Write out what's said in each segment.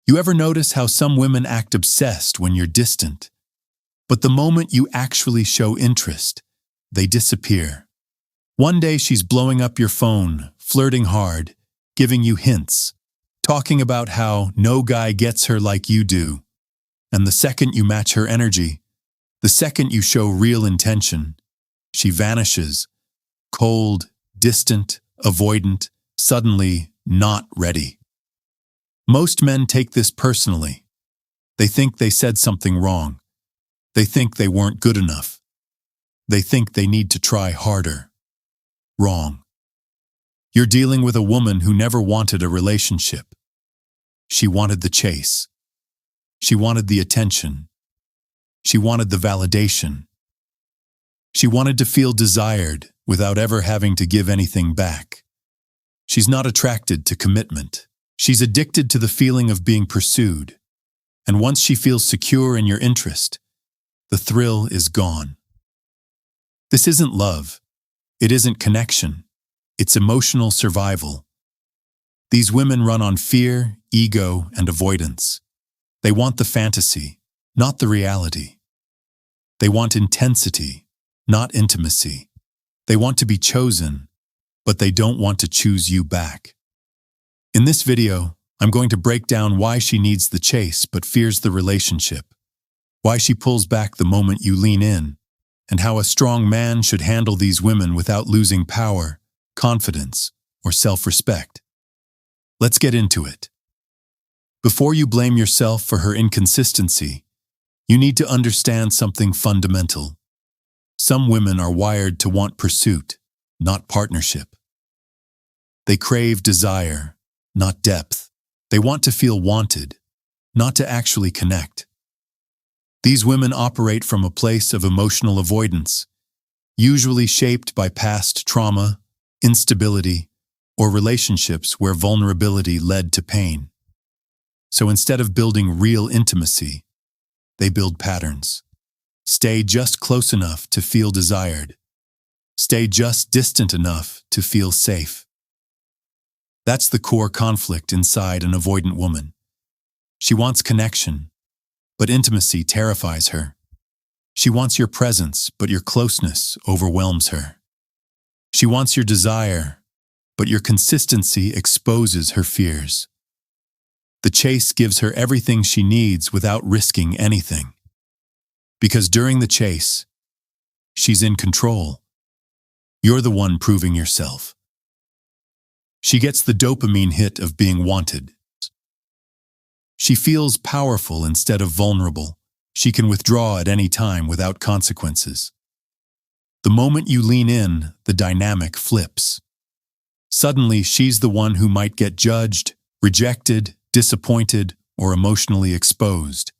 You ever notice how some women act obsessed when you're distant, but the moment you actually show interest, they disappear? One day she's blowing up your phone, flirting hard, giving you hints, talking about how no guy gets her like you do. And the second you match her energy, the second you show real intention, she vanishes, cold, distant, avoidant, suddenly not ready. Most men take this personally. They think they said something wrong. They think they weren't good enough. They think they need to try harder. Wrong. You're dealing with a woman who never wanted a relationship. She wanted the chase. She wanted the attention. She wanted the validation. She wanted to feel desired without ever having to give anything back. She's not attracted to commitment. She's addicted to the feeling of being pursued. And once she feels secure in your interest, the thrill is gone. This isn't love. It isn't connection. It's emotional survival. These women run on fear, ego, and avoidance. They want the fantasy, not the reality. They want intensity, not intimacy. They want to be chosen, but they don't want to choose you back. In this video, I'm going to break down why she needs the chase but fears the relationship, why she pulls back the moment you lean in, and how a strong man should handle these women without losing power, confidence, or self-respect. Let's get into it. Before you blame yourself for her inconsistency, you need to understand something fundamental. Some women are wired to want pursuit, not partnership. They crave desire, not depth. They want to feel wanted, not to actually connect. These women operate from a place of emotional avoidance, usually shaped by past trauma, instability, or relationships where vulnerability led to pain. So instead of building real intimacy, they build patterns. Stay just close enough to feel desired. Stay just distant enough to feel safe. That's the core conflict inside an avoidant woman. She wants connection, but intimacy terrifies her. She wants your presence, but your closeness overwhelms her. She wants your desire, but your consistency exposes her fears. The chase gives her everything she needs without risking anything. Because during the chase, she's in control. You're the one proving yourself. She gets the dopamine hit of being wanted. She feels powerful instead of vulnerable. She can withdraw at any time without consequences. The moment you lean in, the dynamic flips. Suddenly, she's the one who might get judged, rejected, disappointed, or emotionally exposed.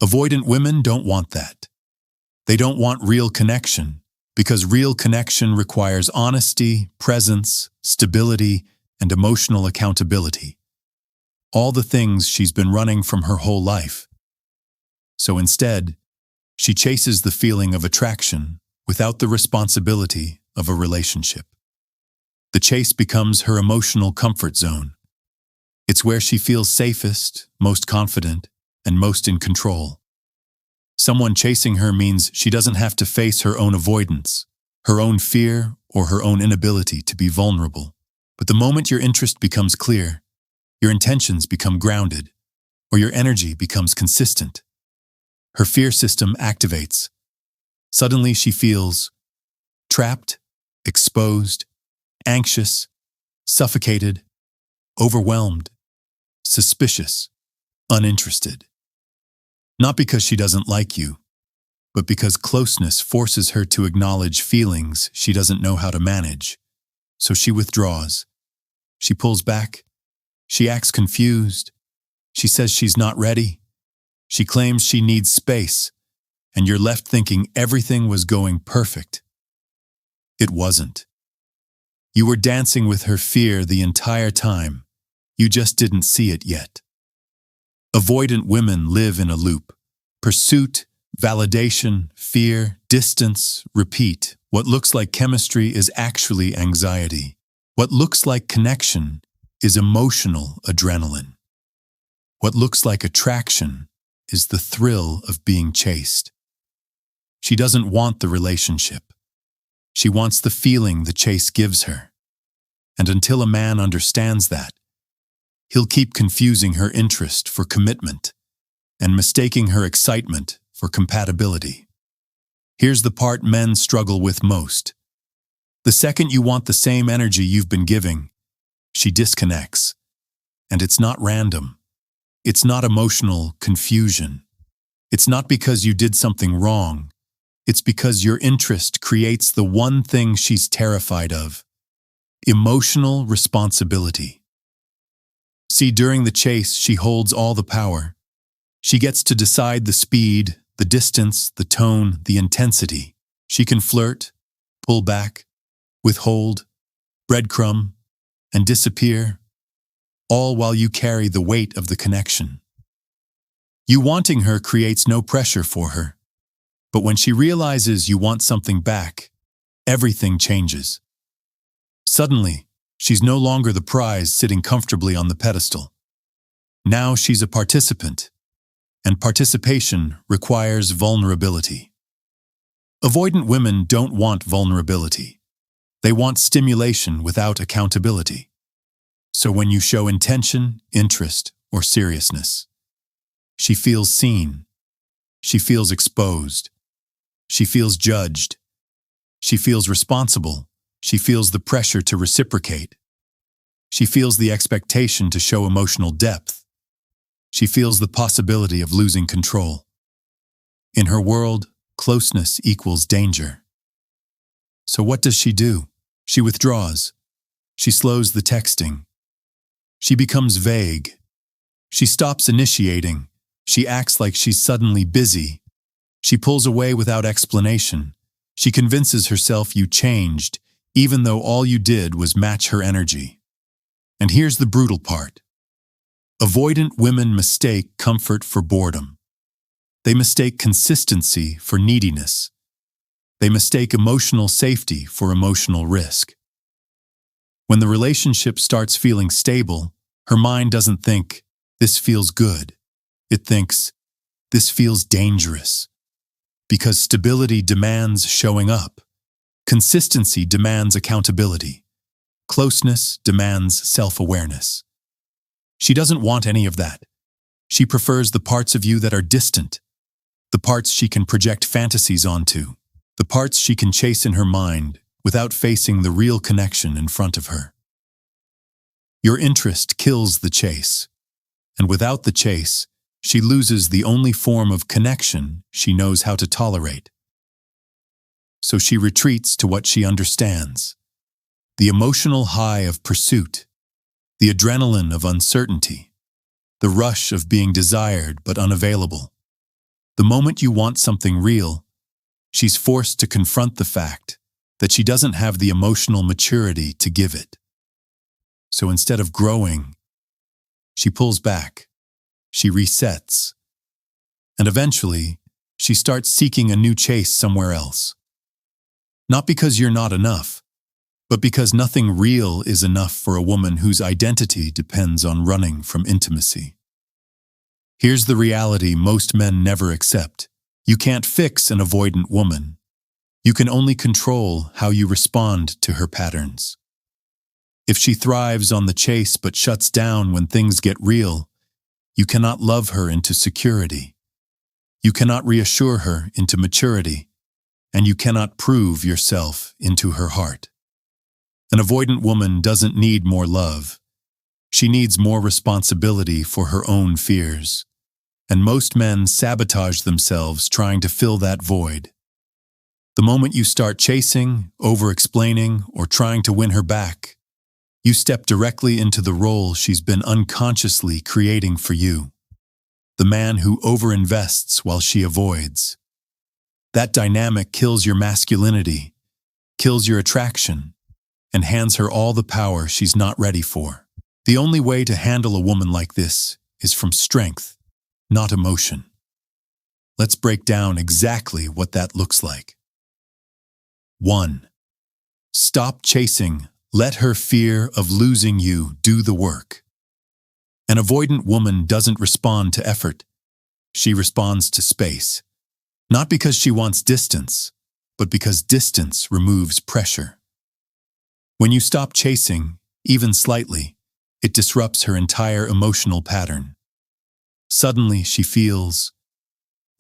Avoidant women don't want that. They don't want real connection, because real connection requires honesty, presence, stability, and emotional accountability. All the things she's been running from her whole life. So instead, she chases the feeling of attraction without the responsibility of a relationship. The chase becomes her emotional comfort zone. It's where she feels safest, most confident, and most in control. Someone chasing her means she doesn't have to face her own avoidance, her own fear, or her own inability to be vulnerable. But the moment your interest becomes clear, your intentions become grounded, or your energy becomes consistent, her fear system activates. Suddenly she feels trapped, exposed, anxious, suffocated, overwhelmed, suspicious, uninterested. Not because she doesn't like you, but because closeness forces her to acknowledge feelings she doesn't know how to manage. So she withdraws. She pulls back. She acts confused. She says she's not ready. She claims she needs space, and you're left thinking everything was going perfect. It wasn't. You were dancing with her fear the entire time. You just didn't see it yet. Avoidant women live in a loop. Pursuit, validation, fear, distance, repeat. What looks like chemistry is actually anxiety. What looks like connection is emotional adrenaline. What looks like attraction is the thrill of being chased. She doesn't want the relationship. She wants the feeling the chase gives her. And until a man understands that, he'll keep confusing her interest for commitment and mistaking her excitement for compatibility. Here's the part men struggle with most. The second you want the same energy you've been giving, she disconnects. And it's not random. It's not emotional confusion. It's not because you did something wrong. It's because your interest creates the one thing she's terrified of: emotional responsibility. See, during the chase, she holds all the power. She gets to decide the speed, the distance, the tone, the intensity. She can flirt, pull back, withhold, breadcrumb, and disappear, all while you carry the weight of the connection. You wanting her creates no pressure for her. But when she realizes you want something back, everything changes. Suddenly, she's no longer the prize sitting comfortably on the pedestal. Now she's a participant, and participation requires vulnerability. Avoidant women don't want vulnerability. They want stimulation without accountability. So when you show intention, interest, or seriousness, she feels seen. She feels exposed. She feels judged. She feels responsible. She feels the pressure to reciprocate. She feels the expectation to show emotional depth. She feels the possibility of losing control. In her world, closeness equals danger. So what does she do? She withdraws. She slows the texting. She becomes vague. She stops initiating. She acts like she's suddenly busy. She pulls away without explanation. She convinces herself you changed, even though all you did was match her energy. And here's the brutal part. Avoidant women mistake comfort for boredom. They mistake consistency for neediness. They mistake emotional safety for emotional risk. When the relationship starts feeling stable, her mind doesn't think, "This feels good." It thinks, "This feels dangerous." Because stability demands showing up. Consistency demands accountability. Closeness demands self-awareness. She doesn't want any of that. She prefers the parts of you that are distant, the parts she can project fantasies onto, the parts she can chase in her mind without facing the real connection in front of her. Your interest kills the chase, and without the chase, she loses the only form of connection she knows how to tolerate. So she retreats to what she understands: the emotional high of pursuit, the adrenaline of uncertainty, the rush of being desired but unavailable. The moment you want something real, she's forced to confront the fact that she doesn't have the emotional maturity to give it. So instead of growing, she pulls back. She resets, and eventually, she starts seeking a new chase somewhere else. Not because you're not enough, but because nothing real is enough for a woman whose identity depends on running from intimacy. Here's the reality most men never accept. You can't fix an avoidant woman. You can only control how you respond to her patterns. If she thrives on the chase but shuts down when things get real, you cannot love her into security. You cannot reassure her into maturity, and you cannot prove yourself into her heart. An avoidant woman doesn't need more love. She needs more responsibility for her own fears. And most men sabotage themselves trying to fill that void. The moment you start chasing, over-explaining, or trying to win her back, you step directly into the role she's been unconsciously creating for you. The man who overinvests while she avoids. That dynamic kills your masculinity, kills your attraction, and hands her all the power she's not ready for. The only way to handle a woman like this is from strength, not emotion. Let's break down exactly what that looks like. 1. Stop chasing. Let her fear of losing you do the work. An avoidant woman doesn't respond to effort. She responds to space. Not because she wants distance, but because distance removes pressure. When you stop chasing, even slightly, it disrupts her entire emotional pattern. Suddenly, she feels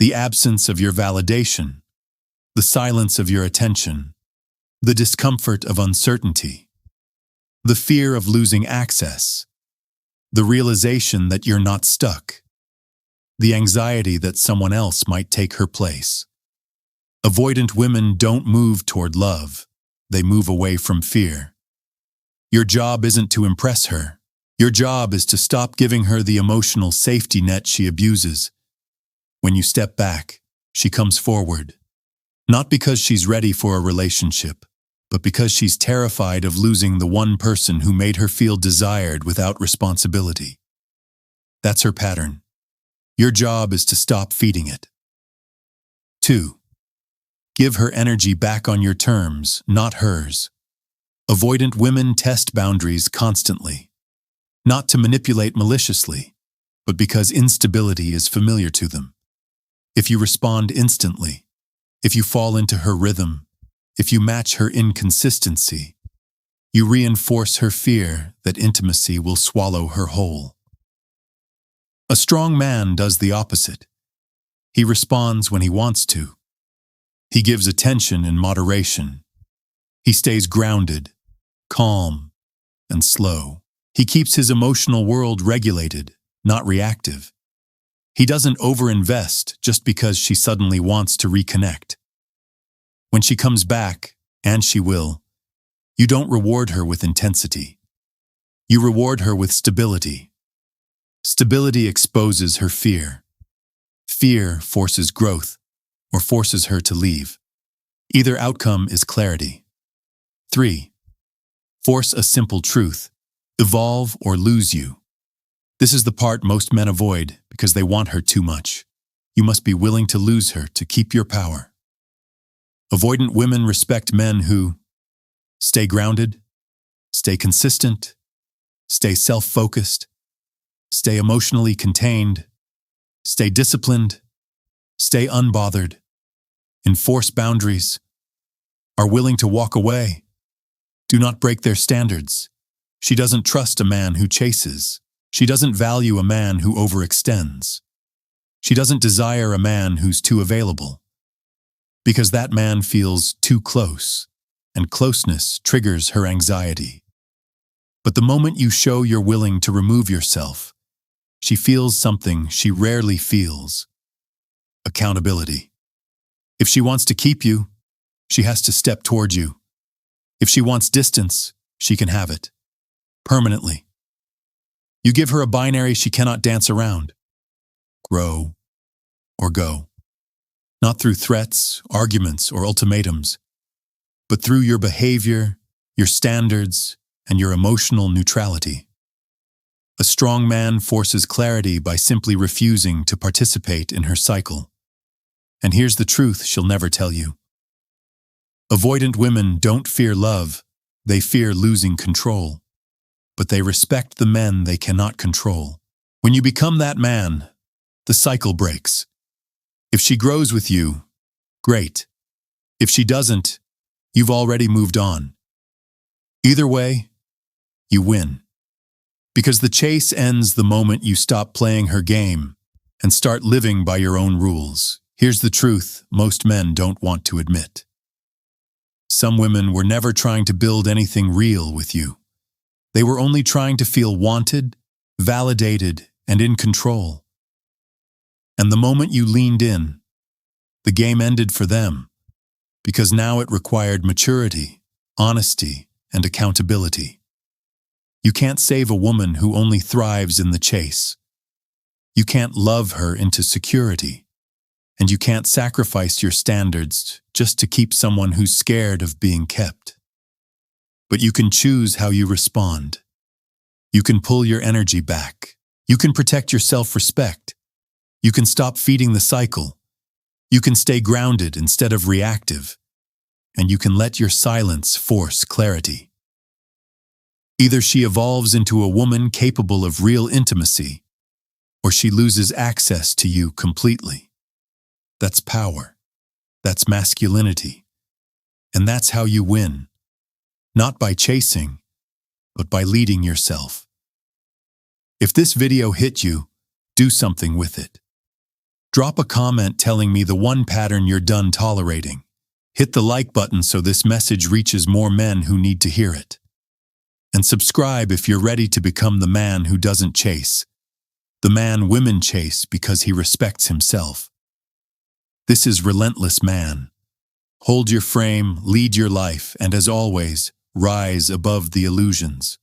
the absence of your validation, the silence of your attention, the discomfort of uncertainty, the fear of losing access, the realization that you're not stuck, the anxiety that someone else might take her place. Avoidant women don't move toward love, they move away from fear. Your job isn't to impress her. Your job is to stop giving her the emotional safety net she abuses. When you step back, she comes forward. Not because she's ready for a relationship, but because she's terrified of losing the one person who made her feel desired without responsibility. That's her pattern. Your job is to stop feeding it. 2. Give her energy back on your terms, not hers. Avoidant women test boundaries constantly. Not to manipulate maliciously, but because instability is familiar to them. If you respond instantly, if you fall into her rhythm, if you match her inconsistency, you reinforce her fear that intimacy will swallow her whole. A strong man does the opposite. He responds when he wants to. He gives attention in moderation. He stays grounded, calm, and slow. He keeps his emotional world regulated, not reactive. He doesn't overinvest just because she suddenly wants to reconnect. When she comes back, and she will, you don't reward her with intensity. You reward her with stability. Stability exposes her fear. Fear forces growth, or forces her to leave. Either outcome is clarity. 3. Force a simple truth. Evolve or lose you. This is the part most men avoid because they want her too much. You must be willing to lose her to keep your power. Avoidant women respect men who stay grounded, stay consistent, stay self-focused, stay emotionally contained, stay disciplined, stay unbothered, enforce boundaries, are willing to walk away. Do not break their standards. She doesn't trust a man who chases. She doesn't value a man who overextends. She doesn't desire a man who's too available. Because that man feels too close, and closeness triggers her anxiety. But the moment you show you're willing to remove yourself, she feels something she rarely feels: accountability. If she wants to keep you, she has to step toward you. If she wants distance, she can have it. Permanently. You give her a binary she cannot dance around. Grow or go. Not through threats, arguments, or ultimatums, but through your behavior, your standards, and your emotional neutrality. A strong man forces clarity by simply refusing to participate in her cycle. And here's the truth she'll never tell you. Avoidant women don't fear love, they fear losing control. But they respect the men they cannot control. When you become that man, the cycle breaks. If she grows with you, great. If she doesn't, you've already moved on. Either way, you win. Because the chase ends the moment you stop playing her game and start living by your own rules. Here's the truth most men don't want to admit. Some women were never trying to build anything real with you. They were only trying to feel wanted, validated, and in control. And the moment you leaned in, the game ended for them, because now it required maturity, honesty, and accountability. You can't save a woman who only thrives in the chase. You can't love her into security, and you can't sacrifice your standards just to keep someone who's scared of being kept. But you can choose how you respond. You can pull your energy back. You can protect your self-respect. You can stop feeding the cycle. You can stay grounded instead of reactive. And you can let your silence force clarity. Either she evolves into a woman capable of real intimacy, or she loses access to you completely. That's power. That's masculinity. And that's how you win. Not by chasing, but by leading yourself. If this video hit you, do something with it. Drop a comment telling me the one pattern you're done tolerating. Hit the like button so this message reaches more men who need to hear it. And subscribe if you're ready to become the man who doesn't chase. The man women chase because he respects himself. This is Relentless Man. Hold your frame, lead your life, and as always, rise above the illusions.